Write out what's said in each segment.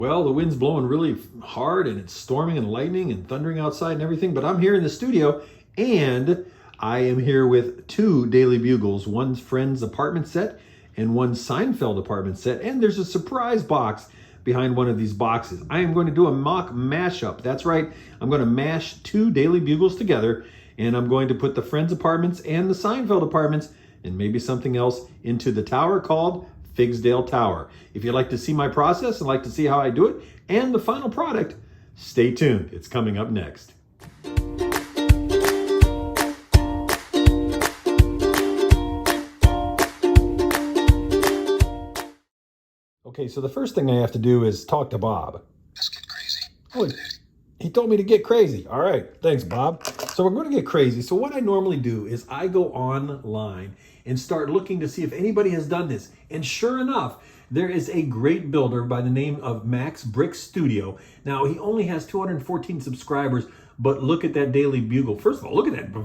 Well, the wind's blowing really hard and it's storming and lightning and thundering outside and everything, but I'm here in the studio and I am here with two Daily Bugles, one Friends apartment set and one Seinfeld apartment set, and there's a surprise box behind one of these boxes. I am going to do a mock mashup. That's right, I'm going to mash two Daily Bugles together and I'm going to put the Friends apartments and the Seinfeld apartments and maybe something else into the tower called Figsdale Tower. If you'd like to see my process and like to see how I do it and the final product, stay tuned. It's coming up next. Okay, so the first thing I have to do is talk to Bob. Let's get crazy. Oh, he told me to get crazy. All right, thanks, Bob. So we're going to get crazy. So what I normally do is I go online and start looking to see if anybody has done this. And sure enough, there is a great builder by the name of Max Brick Studio. Now, he only has 214 subscribers, but look at that Daily Bugle. First of all, look at that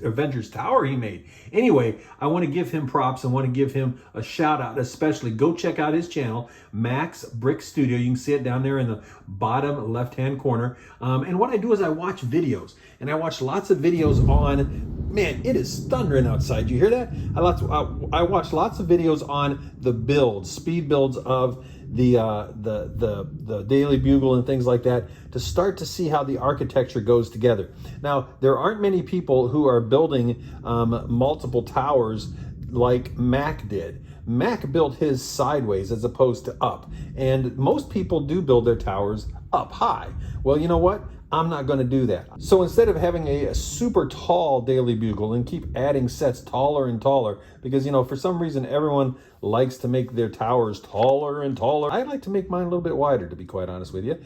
Avengers Tower he made. Anyway, I want to give him props. I want to give him a shout out, especially go check out his channel, Max Brick Studio. You can see it down there in the bottom left-hand corner. And what I do is I watch videos, and I watch lots of videos on, man, it is thundering outside. You hear that? I watch lots of videos on the builds, speed builds of the Daily Bugle and things like that, to start to see how the architecture goes together. Now, there aren't many people who are building multiple towers like Mac did. Mac built his sideways as opposed to up, and most people do build their towers up high. Well, you know what? I'm not going to do that. So instead of having a super tall Daily Bugle and keep adding sets taller and taller, because, you know, for some reason everyone likes to make their towers taller and taller, I like to make mine a little bit wider, to be quite honest with you.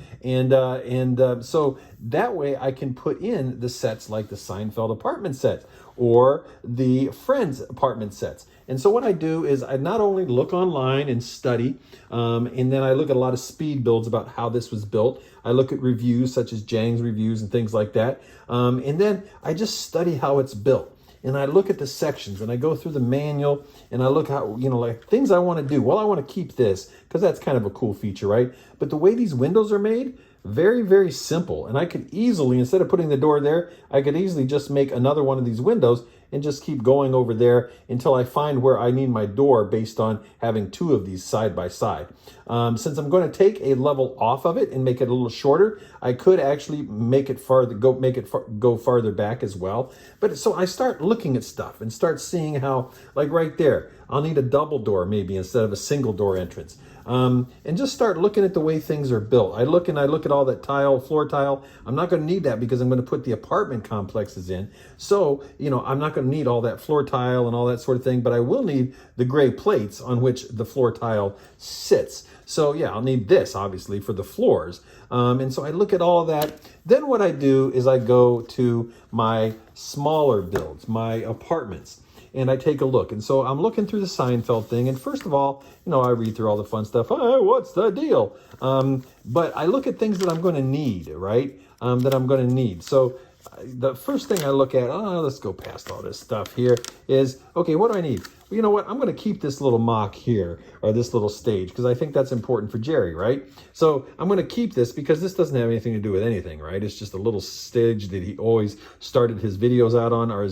So that way I can put in the sets like the Seinfeld apartment set or the Friends apartment sets. And so what I do is I not only look online and study, and then I look at a lot of speed builds about how this was built. I look at reviews such as Jang's reviews and things like that. And then I just study how it's built. And I look at the sections and I go through the manual and I look how, you know, like things I want to do. Well, I want to keep this because that's kind of a cool feature, right? But the way these windows are made, very, very simple. And I could easily, instead of putting the door there, I could easily just make another one of these windows and just keep going over there until I find where I need my door based on having two of these side by side. Since I'm going to take a level off of it and make it a little shorter, I could actually make it farther, go farther back as well. But so I start looking at stuff and start seeing how, like right there, I'll need a double door maybe instead of a single door entrance. And just start looking at the way things are built. I look at all that tile, floor tile. I'm not going to need that because I'm going to put the apartment complexes in. So, you know, I'm not going to need all that floor tile and all that sort of thing, but I will need the gray plates on which the floor tile sits. So yeah, I'll need this obviously for the floors. And so I look at all of that. Then what I do is I go to my smaller builds, my apartments, and I take a look. And so I'm looking through the Seinfeld thing. And first of all, you know, I read through all the fun stuff. Hey, what's the deal? But I look at things that I'm going to need, right? That I'm going to need. So the first thing I look at, let's go past all this stuff here, is, okay, what do I need? Well, you know what? I'm going to keep this little mock here, or this little stage, because I think that's important for Jerry, right? So I'm going to keep this because this doesn't have anything to do with anything, right? It's just a little stage that he always started his videos out on, or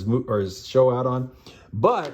his show out on. But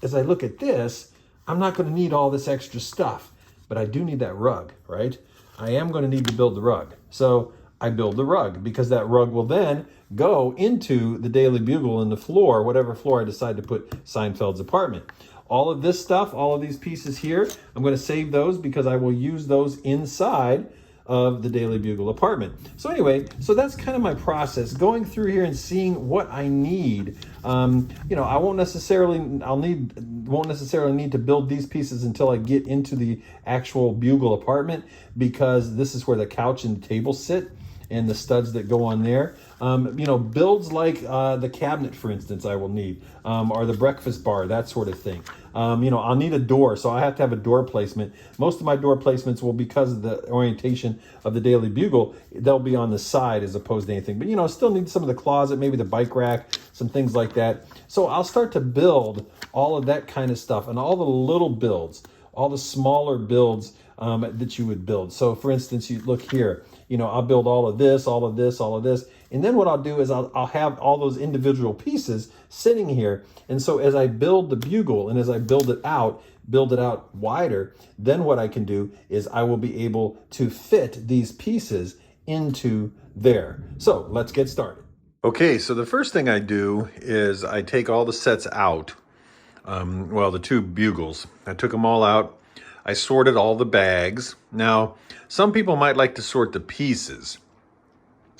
as I look at this, I'm not going to need all this extra stuff, but I do need that rug, right? I am going to need to build the rug. So I build the rug because that rug will then go into the Daily Bugle and the floor, whatever floor I decide to put Seinfeld's apartment. All of this stuff, all of these pieces here, I'm going to save those because I will use those inside of the Daily Bugle apartment. So anyway, so that's kind of my process, going through here and seeing what I need. You know, I won't necessarily need to build these pieces until I get into the actual Bugle apartment, because this is where the couch and the table sit and the studs that go on there. You know, builds like the cabinet, for instance, I will need, or the breakfast bar, that sort of thing. You know, I'll need a door, so I have to have a door placement. Most of my door placements will, because of the orientation of the Daily Bugle, they'll be on the side as opposed to anything. But, you know, I still need some of the closet, maybe the bike rack, some things like that. So I'll start to build all of that kind of stuff, and all the little builds, all the smaller builds that you would build. So for instance, you look here, you know, I'll build all of this, all of this, all of this. And then what I'll do is I'll have all those individual pieces sitting here. And so as I build the bugle and as I build it out wider, then what I can do is I will be able to fit these pieces into there. So let's get started. Okay, so the first thing I do is I take all the sets out. Well, the two bugles. I took them all out. I sorted all the bags. Now, some people might like to sort the pieces.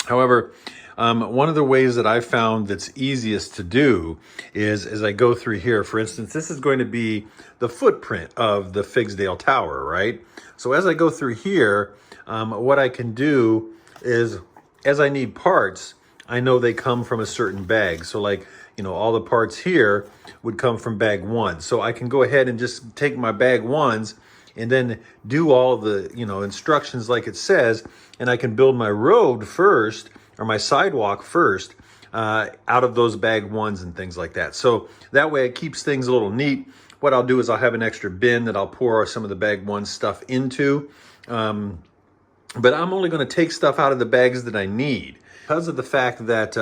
However, one of the ways that I found that's easiest to do is as I go through here, for instance, this is going to be the footprint of the Figsdale Tower, right? So as I go through here, what I can do is, as I need parts, I know they come from a certain bag. So like, you know, all the parts here would come from bag 1. So I can go ahead and just take my bag 1s and then do all the, you know, instructions like it says, and I can build my road first or my sidewalk first out of those bag 1s and things like that. So that way it keeps things a little neat. What I'll do is I'll have an extra bin that I'll pour some of the bag 1 stuff into. But I'm only going to take stuff out of the bags that I need. Because of the fact that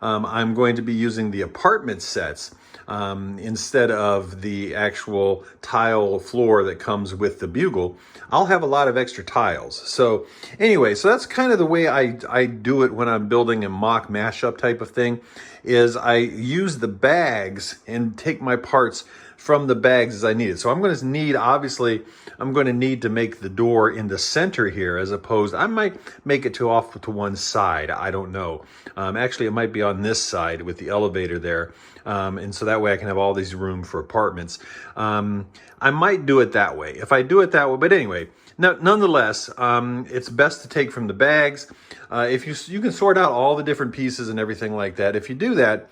I'm going to be using the apartment sets instead of the actual tile floor that comes with the bugle, I'll have a lot of extra tiles. So anyway, so that's kind of the way I do it when I'm building a mock mashup type of thing, is I use the bags and take my parts from the bags as I need it. So I'm going to need, obviously, I'm going to need to make the door in the center here, as opposed, I might make it off to one side. I don't know. Actually, it might be on this side with the elevator there. And so that way I can have all these room for apartments. I might do it that way. If I do it that way, but anyway, nonetheless, it's best to take from the bags. If you can sort out all the different pieces and everything like that. If you do that,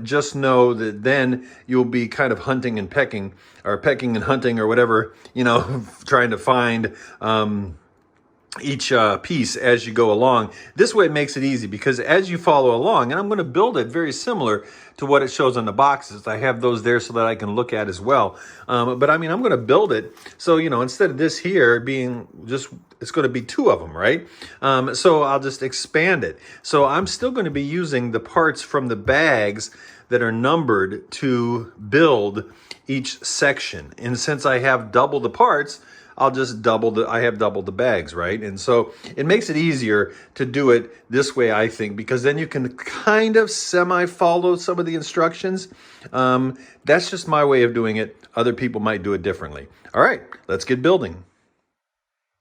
just know that then you'll be kind of hunting and pecking, or pecking and hunting, or whatever, you know, trying to find each piece as you go along. This way it makes it easy, because as you follow along, and I'm going to build it very similar to what it shows on the boxes. I have those there so that I can look at as well. But I mean, I'm going to build it so, you know, instead of this here being just, it's going to be 2 of them, right? So I'll just expand it. So I'm still going to be using the parts from the bags that are numbered to build each section. And since I have double the parts, I'll just I have double the bags, right? And so it makes it easier to do it this way, I think, because then you can kind of semi-follow some of the instructions. That's just my way of doing it. Other people might do it differently. All right, let's get building.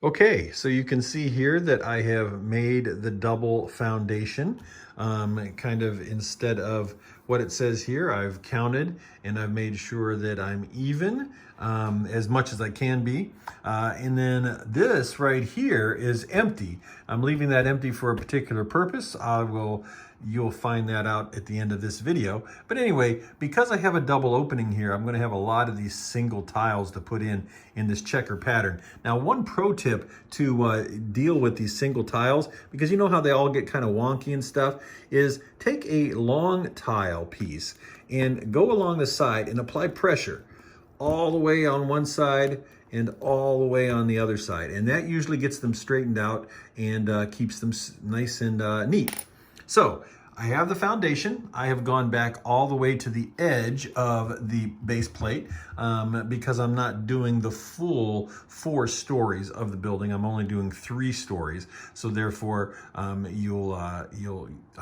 Okay, so you can see here that I have made the double foundation. Kind of instead of what it says here, I've counted and I've made sure that I'm even as much as I can be. And then this right here is empty. I'm leaving that empty for a particular purpose. You'll find that out at the end of this video. But anyway, because I have a double opening here, I'm going to have a lot of these single tiles to put in this checker pattern. Now, one pro tip to deal with these single tiles, because you know how they all get kind of wonky and stuff, is take a long tile piece and go along the side and apply pressure all the way on one side and all the way on the other side. And that usually gets them straightened out and keeps them nice and neat. So I have the foundation. I have gone back all the way to the edge of the base plate because I'm not doing the full 4 stories of the building. I'm only doing 3 stories. So therefore, I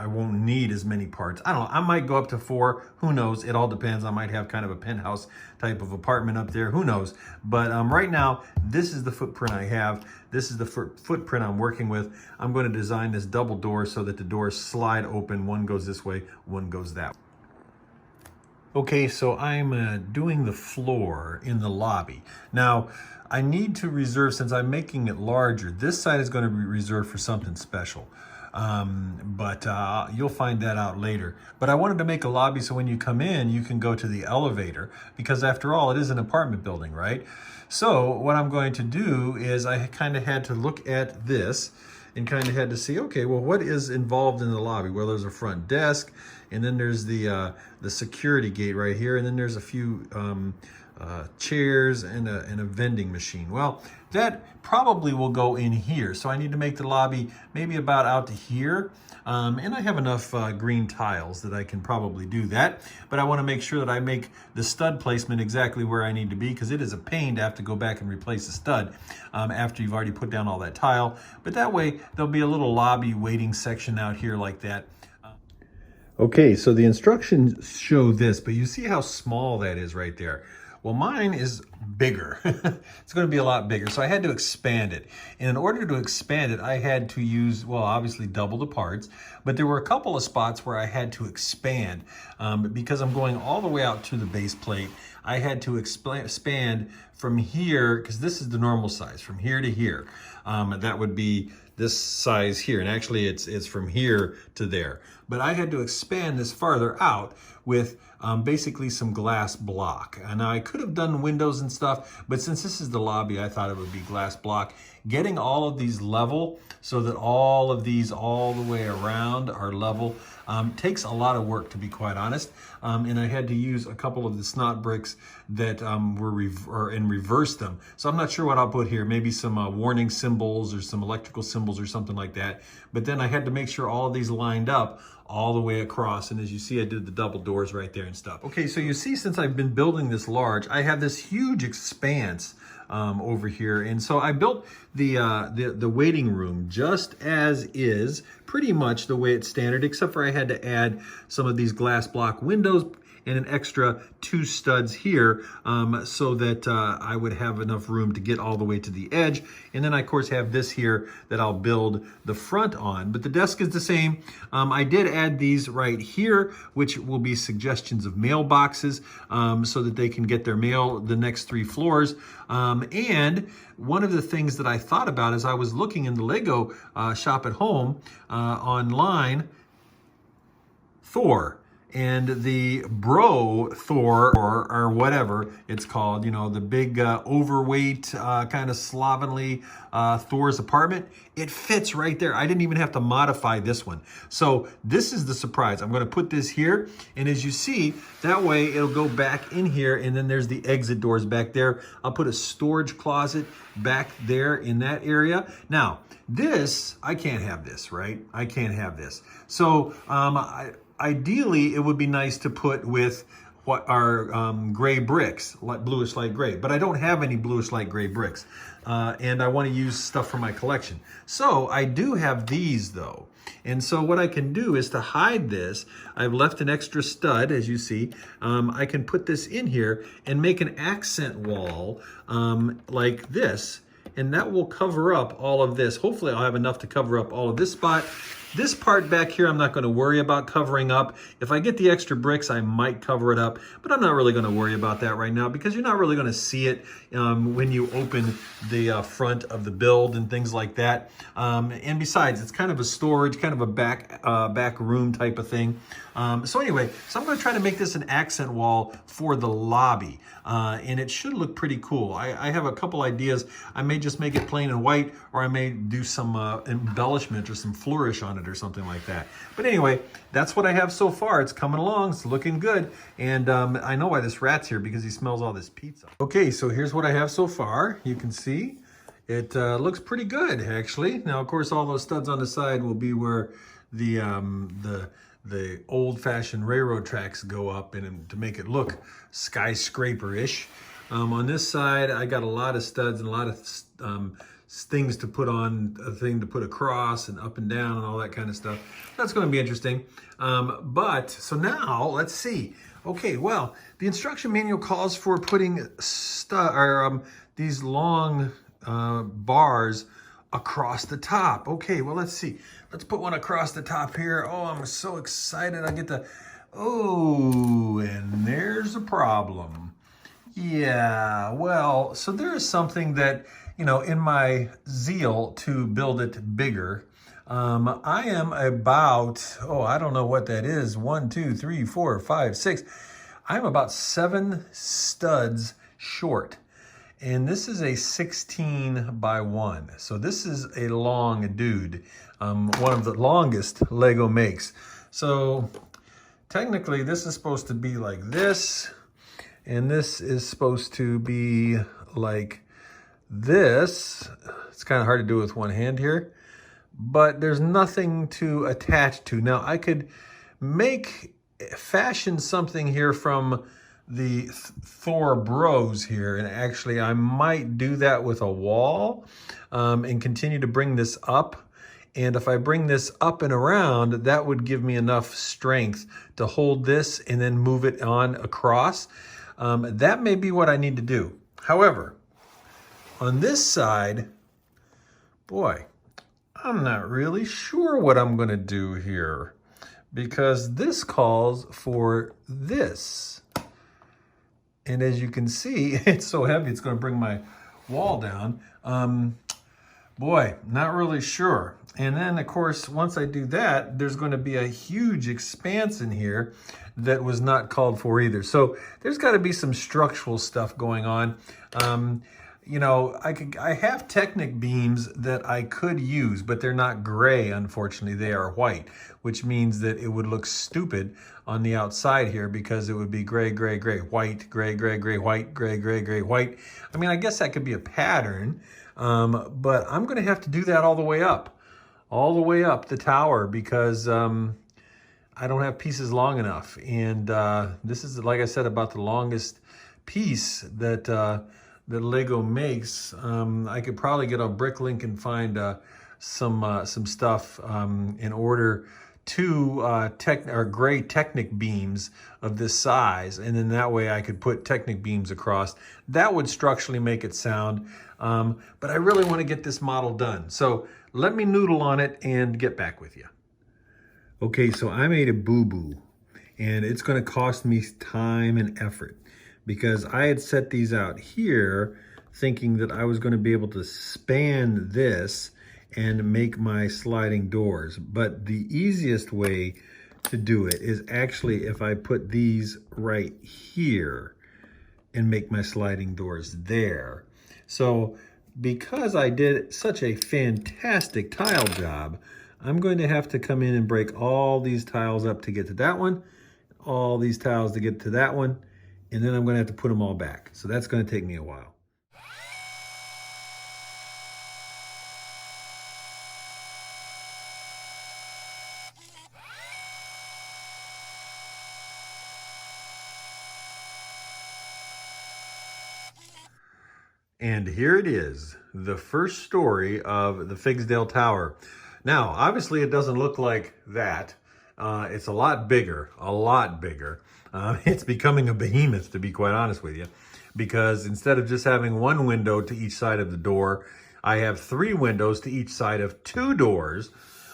won't need as many parts. I don't know, I might go up to 4, who knows? It all depends. I might have kind of a penthouse type of apartment up there, who knows? But right now, this is the footprint I have. This is the footprint I'm working with. I'm going to design this double door so that the doors slide open. One goes this way, one goes that way. Okay, so I'm doing the floor in the lobby. Now, I need to reserve, since I'm making it larger, this side is going to be reserved for something special. But you'll find that out later. But I wanted to make a lobby so when you come in, you can go to the elevator, because after all, it is an apartment building, right? So what I'm going to do is I kind of had to look at this and kind of had to see, okay, well, what is involved in the lobby? Well, there's a front desk, and then there's the security gate right here, and then there's a few chairs and a vending machine. Well, that probably will go in here. So I need to make the lobby maybe about out to here. And I have enough green tiles that I can probably do that. But I want to make sure that I make the stud placement exactly where I need to be, because it is a pain to have to go back and replace the stud after you've already put down all that tile. But that way there'll be a little lobby waiting section out here like that. Okay, so the instructions show this, but you see how small that is right there. Well, mine is bigger. It's going to be a lot bigger, so I had to expand it. And in order to expand it, I had to use, well, obviously double the parts, but there were a couple of spots where I had to expand because I'm going all the way out to the base plate. I had to expand from here, because this is the normal size, from here to here. That would be this size here, and actually it's from here to there. But I had to expand this farther out with basically some glass block. And I could have done windows and stuff, but since this is the lobby, I thought it would be glass block. Getting all of these level so that all of these all the way around are level takes a lot of work, to be quite honest. And I had to use a couple of the snot bricks that were and reverse them. So I'm not sure what I'll put here. Maybe some warning symbols or some electrical symbols or something like that. But then I had to make sure all of these lined up all the way across. And as you see, I did the double doors right there and stuff. Okay, so you see, since I've been building this large, I have this huge expanse over here. And so I built the waiting room just as is, pretty much the way it's standard, except for I had to add some of these glass block windows and an extra 2 studs here so that I would have enough room to get all the way to the edge. And then I, of course, have this here that I'll build the front on. But the desk is the same. I did add these right here, which will be suggestions of mailboxes so that they can get their mail the next 3 floors. And one of the things that I thought about as I was looking in the Lego shop at home online, Thor. And the bro Thor, or whatever it's called, you know, the big overweight kind of slovenly Thor's apartment, it fits right there. I didn't even have to modify this one. So this is the surprise. I'm going to put this here, and as you see, that way it'll go back in here, and then there's the exit doors back there. I'll put a storage closet back there in that area. Now, this, I can't have this, right? I can't have this. So ideally, it would be nice to put with what are gray bricks, like bluish light gray, but I don't have any bluish light gray bricks. And I want to use stuff from my collection. So I do have these though. And so what I can do is to hide this, I've left an extra stud, as you see. I can put this in here and make an accent wall like this, and that will cover up all of this. Hopefully I'll have enough to cover up all of this spot. This part back here, I'm not going to worry about covering up. If I get the extra bricks, I might cover it up, but I'm not really going to worry about that right now because you're not really going to see it when you open the front of the build and things like that. And besides, it's kind of a storage, kind of a back room type of thing. So anyway, so I'm going to try to make this an accent wall for the lobby, and it should look pretty cool. I have a couple ideas. I may just make it plain and white, or I may do some embellishment or some flourish on it or something like that. But anyway, that's what I have so far. It's coming along. It's looking good. And I know why this rat's here, because he smells all this pizza. Okay, so here's what I have so far. You can see it looks pretty good, actually. Now, of course, all those studs on the side will be where the old-fashioned railroad tracks go up and to make it look skyscraper-ish. On this side, I got a lot of studs and a lot of things to put on, a thing to put across and up and down and all that kind of stuff. That's going to be interesting. But so now let's see. Okay, well, the instruction manual calls for putting these long bars across the top. Okay, well, let's see. Let's put one across the top here. Oh, I'm so excited. I get to, oh, and there's a problem. Yeah, well, so there is something that, you know, in my zeal to build it bigger, I am about, oh, I don't know what that is. 1, 2, 3, 4, 5, 6. I'm about 7 studs short. And this is a 16 by 1. So this is a long dude, one of the longest Lego makes. So technically this is supposed to be like this. And this is supposed to be like this. It's kind of hard to do with one hand here, but there's nothing to attach to. Now I could fashion something here from the Thor bros here, and actually I might do that with a wall and continue to bring this up. And if I bring this up and around, that would give me enough strength to hold this and then move it on across. That may be what I need to do. However, on this side, boy, I'm not really sure what I'm going to do here, because this calls for this. And as you can see, it's so heavy, it's going to bring my wall down. Boy, not really sure. And then, of course, once I do that, there's going to be a huge expanse in here that was not called for either. So there's got to be some structural stuff going on. You know, I have Technic beams that I could use, but they're not gray, unfortunately. They are white, which means that it would look stupid on the outside here, because it would be gray, gray, gray, white, gray, gray, gray, white, gray, gray, gray, white. I mean, I guess that could be a pattern, but I'm going to have to do that all the way up the tower, because I don't have pieces long enough. And this is, like I said, about the longest piece that that Lego makes. I could probably get on Bricklink and find some stuff and order 2 gray Technic beams of this size, and then that way I could put Technic beams across. That would structurally make it sound, but I really want to get this model done. So let me noodle on it and get back with you. Okay, so I made a boo-boo, and it's going to cost me time and effort, because I had set these out here thinking that I was going to be able to span this and make my sliding doors. But the easiest way to do it is actually if I put these right here and make my sliding doors there. So because I did such a fantastic tile job, I'm going to have to come in and break all these tiles up to get to that one, all these tiles to get to that one, and then I'm going to have to put them all back. So that's going to take me a while. And here it is, the first story of the Figsdale Tower. Now, obviously it doesn't look like that. It's a lot bigger, a lot bigger. It's becoming a behemoth, to be quite honest with you, because instead of just having 1 window to each side of the door, I have 3 windows to each side of 2 doors.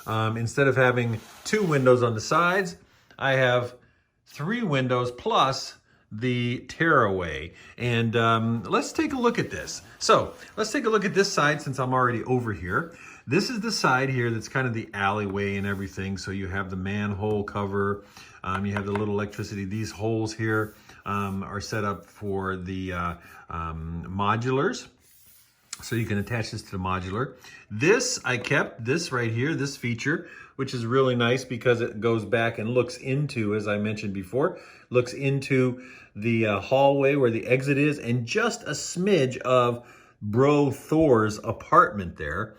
Instead of having 2 windows on the sides, I have 3 windows plus the tearaway. And let's take a look at this. So let's take a look at this side, since I'm already over here. This is the side here that's kind of the alleyway and everything. So you have the manhole cover, you have the little electricity. These holes here are set up for the modulars. So you can attach this to the modular. This, I kept this right here, this feature, which is really nice because it goes back and looks into, as I mentioned before, looks into the hallway where the exit is, and just a smidge of Bro Thor's apartment there.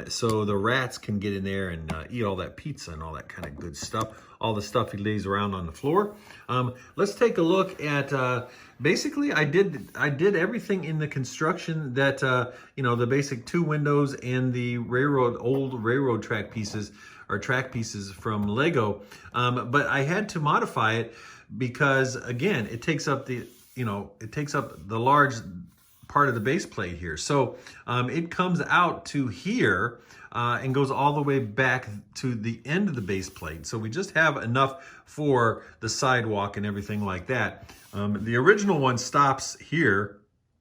So the rats can get in there and eat all that pizza and all that kind of good stuff, all the stuff he lays around on the floor. Let's take a look at, basically I did everything in the construction that, you know, the basic 2 windows and the old railroad track pieces, or track pieces from Lego. But I had to modify it because, again, it takes up the, it takes up the large part of the base plate here. So it comes out to here and goes all the way back to the end of the base plate. So we just have enough for the sidewalk and everything like that. The original one stops here,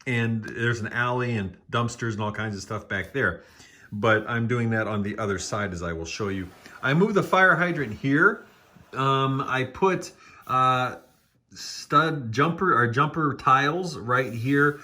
and there's an alley and dumpsters and all kinds of stuff back there. But I'm doing that on the other side, as I will show you. I moved the fire hydrant here. I put jumper tiles right here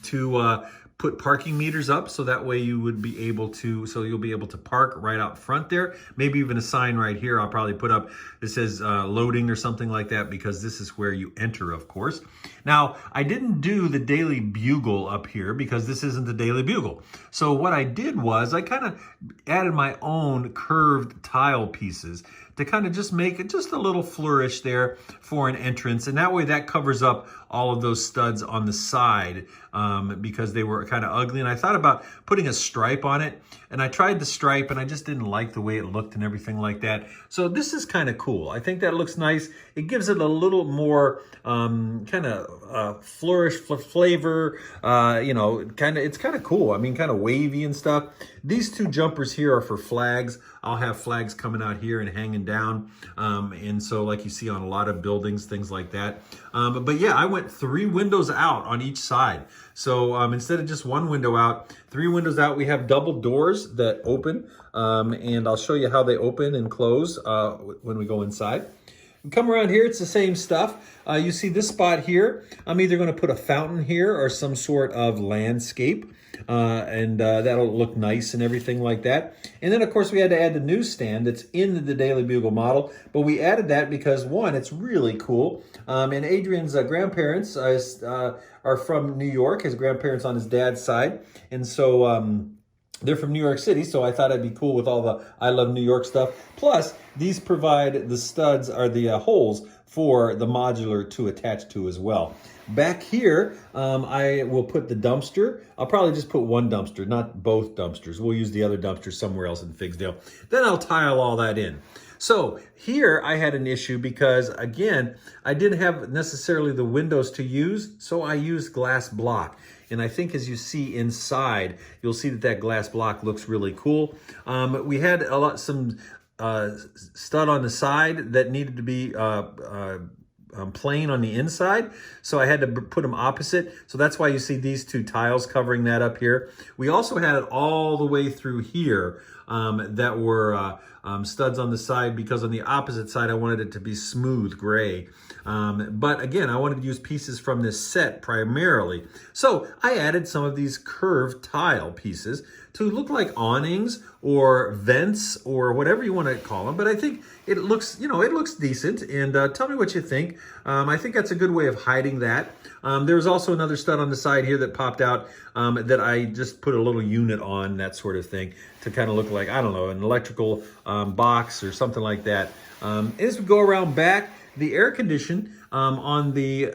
to put parking meters up, so that way you would be able to, so you'll be able to park right out front there. Maybe even a sign right here I'll probably put up that says loading or something like that, because this is where you enter, of course. Now, I didn't do the Daily Bugle up here because this isn't the Daily Bugle. So what I did was I kind of added my own curved tile pieces to kind of just make it just a little flourish there for an entrance. And that way that covers up all of those studs on the side because they were kind of ugly. And I thought about putting a stripe on it, and I tried the stripe and I just didn't like the way it looked and everything like that. So this is kind of cool. I think that looks nice. It gives it a little more kind of flourish flavor, you know, it's kind of cool. I mean, kind of wavy and stuff. These two jumpers here are for flags. I'll have flags coming out here and hanging down. And so like you see on a lot of buildings, things like that. But yeah, I went 3 windows out on each side. So instead of just 1 window out, 3 windows out, we have double doors that open. And I'll show you how they open and close when we go inside. We come around here, it's the same stuff. You see this spot here, I'm either going to put a fountain here or some sort of landscape. And that'll look nice and everything like that. And then, of course, we had to add the newsstand that's in the Daily Bugle model. But we added that because, one, it's really cool. And Adrian's grandparents are from New York, his grandparents on his dad's side. And so they're from New York City, so I thought it'd be cool with all the I Love New York stuff. Plus, these provide the studs, or the holes, for the modular to attach to as well. Back here, I will put the dumpster. I'll probably just put 1 dumpster, not both dumpsters. We'll use the other dumpster somewhere else in Figsdale. Then I'll tile all that in. So here I had an issue because, again, I didn't have necessarily the windows to use, so I used glass block. And I think as you see inside, you'll see that that glass block looks really cool. We had some stud on the side that needed to be plain on the inside, so I had to put them opposite. So that's why you see these 2 tiles covering that up here. We also had it all the way through here that were studs on the side, because on the opposite side I wanted it to be smooth gray. But again, I wanted to use pieces from this set primarily. So I added some of these curved tile pieces to look like awnings or vents or whatever you want to call them. But I think it looks, you know, it looks decent. And tell me what you think. I think that's a good way of hiding that. There was also another stud on the side here that popped out that I just put a little unit on, that sort of thing, to kind of look like, I don't know, an electrical box or something like that. As we go around back, the air condition on the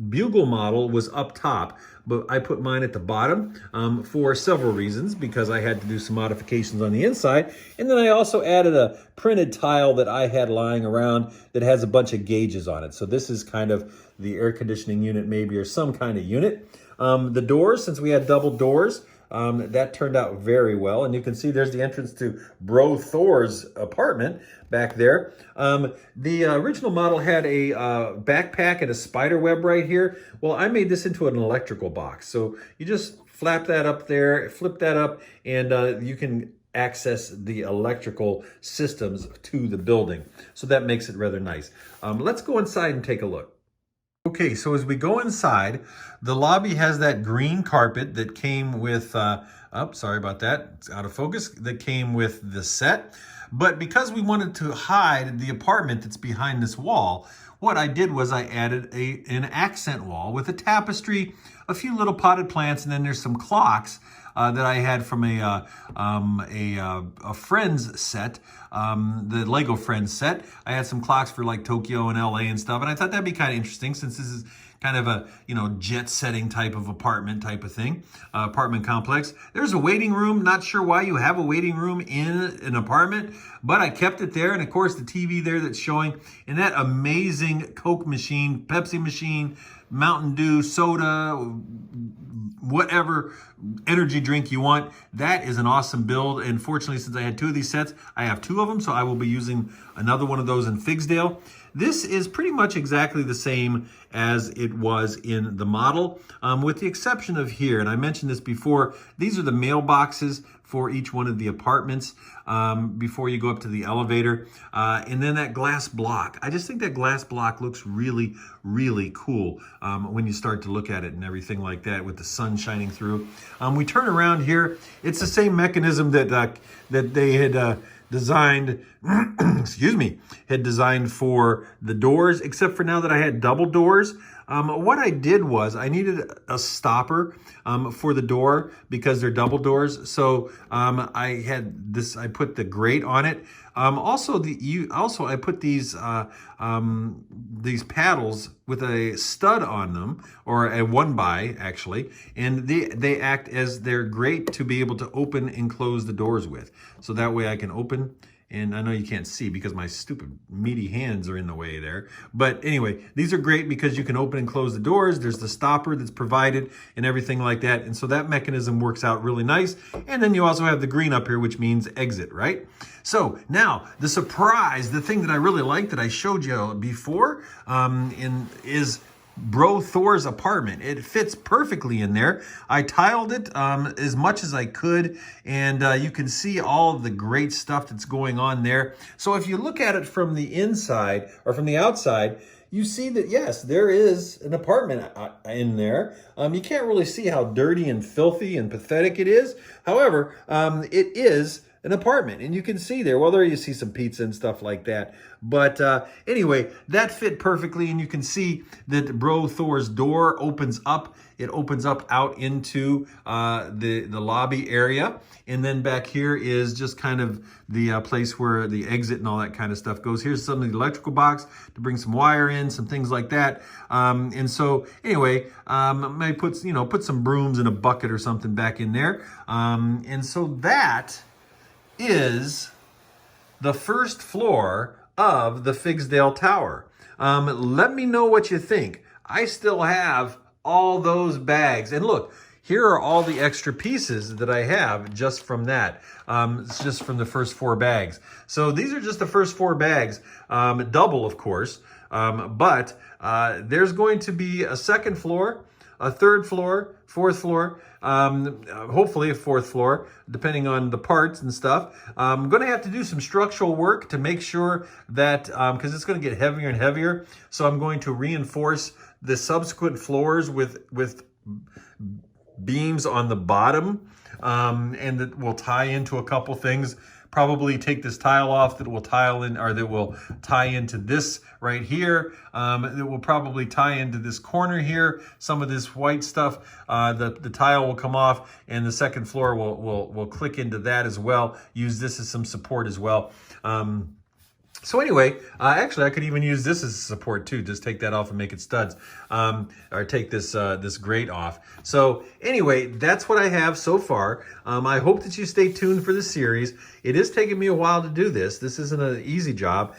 Bugle model was up top, but I put mine at the bottom for several reasons, because I had to do some modifications on the inside. And then I also added a printed tile that I had lying around that has a bunch of gauges on it. So this is kind of the air conditioning unit maybe, or some kind of unit. The doors, since we had double doors, that turned out very well. And you can see there's the entrance to Bro Thor's apartment back there. The original model had a backpack and a spider web right here. Well, I made this into an electrical box. So you just flap that up there, flip that up, and you can access the electrical systems to the building. So that makes it rather nice. Let's go inside and take a look. Okay, so as we go inside, the lobby has that green carpet that came with, sorry about that, it's out of focus, that came with the set. But because we wanted to hide the apartment that's behind this wall, what I did was I added an accent wall with a tapestry, a few little potted plants, and then there's some clocks that I had from a Friends set, the Lego Friends set. I had some clocks for like Tokyo and LA and stuff, and I thought that'd be kind of interesting since this is kind of a, you know, jet setting type of apartment type of thing, apartment complex. There's a waiting room. Not sure why you have a waiting room in an apartment, but I kept it there. And of course the TV there that's showing, and that amazing Coke machine, Pepsi machine, Mountain Dew, soda, whatever energy drink you want. That is an awesome build. And fortunately, since I had 2 of these sets, I have 2 of them. So I will be using another one of those in Figsdale. This is pretty much exactly the same as it was in the model, with the exception of here. And I mentioned this before. These are the mailboxes for each one of the apartments before you go up to the elevator. And then that glass block. I just think that glass block looks really, really cool when you start to look at it and everything like that with the sun shining through. We turn around here. It's the same mechanism that they had designed, excuse me, had designed for the doors, except for now that I had double doors. What I did was I needed a stopper for the door because they're double doors. So I had this. I put the grate on it. Also I put these paddles with a stud on them, or a 1x actually, and they act as their grate to be able to open and close the doors with. So that way I can open. And I know you can't see because my stupid meaty hands are in the way there. But anyway, these are great because you can open and close the doors. There's the stopper that's provided and everything like that. And so that mechanism works out really nice. And then you also have the green up here, which means exit, right? So now the surprise, the thing that I really like that I showed you before is Bro Thor's apartment. It fits perfectly in there. I tiled it as much as I could, and you can see all of the great stuff that's going on there. So if you look at it from the inside or from the outside, you see that, yes, there is an apartment in there. You can't really see how dirty and filthy and pathetic it is. However, it is an apartment, and you can see there, well, there you see some pizza and stuff like that. But anyway, that fit perfectly, and you can see that Bro Thor's door opens up. It opens up out into the lobby area. And then back here is just kind of the place where the exit and all that kind of stuff goes. Here's some of the electrical box to bring some wire in, some things like that. And so anyway, I might put some brooms in a bucket or something back in there. And so that is the first floor of the Figsdale Tower. Let me know what you think. I still have all those bags. And look, here are all the extra pieces that I have just from that. It's just from the first 4 bags. So these are just the first 4 bags, double, of course. But there's going to be a second floor, a third floor, fourth floor, hopefully a fourth floor, depending on the parts and stuff. I'm going to have to do some structural work to make sure that, because it's going to get heavier and heavier, so I'm going to reinforce the subsequent floors with beams on the bottom, and that will tie into a couple things. Probably take this tile off that will tile in, or that will tie into this right here. That will probably tie into this corner here. Some of this white stuff, the tile will come off, and the second floor will click into that as well. Use this as some support as well. So anyway, actually I could even use this as support too. Just take that off and make it studs, or take this this grate off. So anyway, that's what I have so far. I hope that you stay tuned for the series. It is taking me a while to do this. This isn't an easy job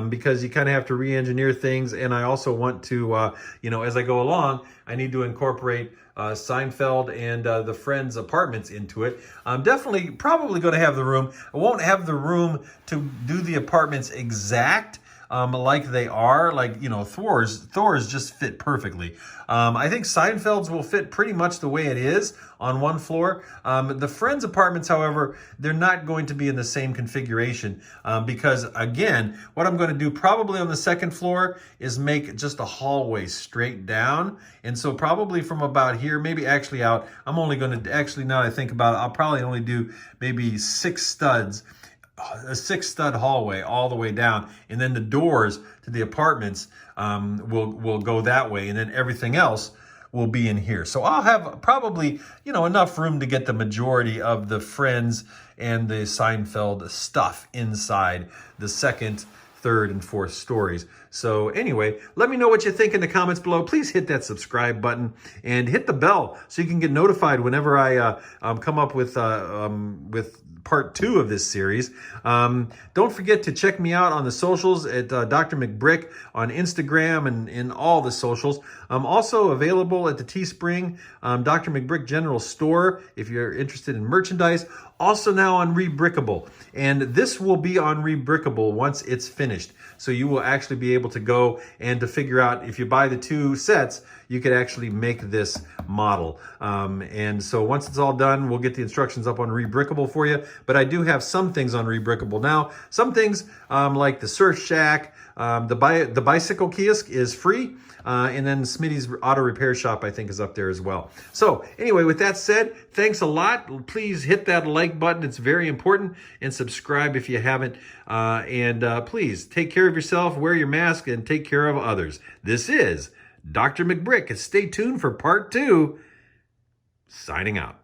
because you kind of have to re-engineer things, and I also want to, as I go along, I need to incorporate Seinfeld and the Friends apartments into it. I'm definitely probably going to have the room. I won't have the room to do the apartments exact like they are. Like, Thor's just fit perfectly. I think Seinfeld's will fit pretty much the way it is on one floor. The Friends apartments, however, they're not going to be in the same configuration because, again, what I'm going to do probably on the second floor is make just a hallway straight down. And so probably from about here, maybe actually out, I'm only going to, actually now that I think about it, I'll probably only do maybe 6 studs, a 6-stud hallway all the way down, and then the doors to the apartments will go that way, and then everything else will be in here. So I'll have probably enough room to get the majority of the Friends and the Seinfeld stuff inside the second, third, and fourth stories. So anyway, let me know what you think in the comments below. Please hit that subscribe button and hit the bell so you can get notified whenever I come up with part 2 of this series. Don't forget to check me out on the socials at Drmcbrick on Instagram and in all the socials. I'm also available at the Teespring Drmcbrick General Store if you're interested in merchandise. Also now on Rebrickable. And this will be on Rebrickable once it's finished. finished. So you will actually be able to go and to figure out, if you buy the 2 sets, you could actually make this model. And so once it's all done, we'll get the instructions up on Rebrickable for you. But I do have some things on Rebrickable now. Some things like the Surf Shack, the bicycle kiosk is free. And then Smitty's Auto Repair Shop, I think, is up there as well. So anyway, with that said, thanks a lot. Please hit that like button. It's very important. And subscribe if you haven't. Please take care of yourself, wear your mask, and take care of others. This is Dr. McBrick. Stay tuned for part 2. Signing out.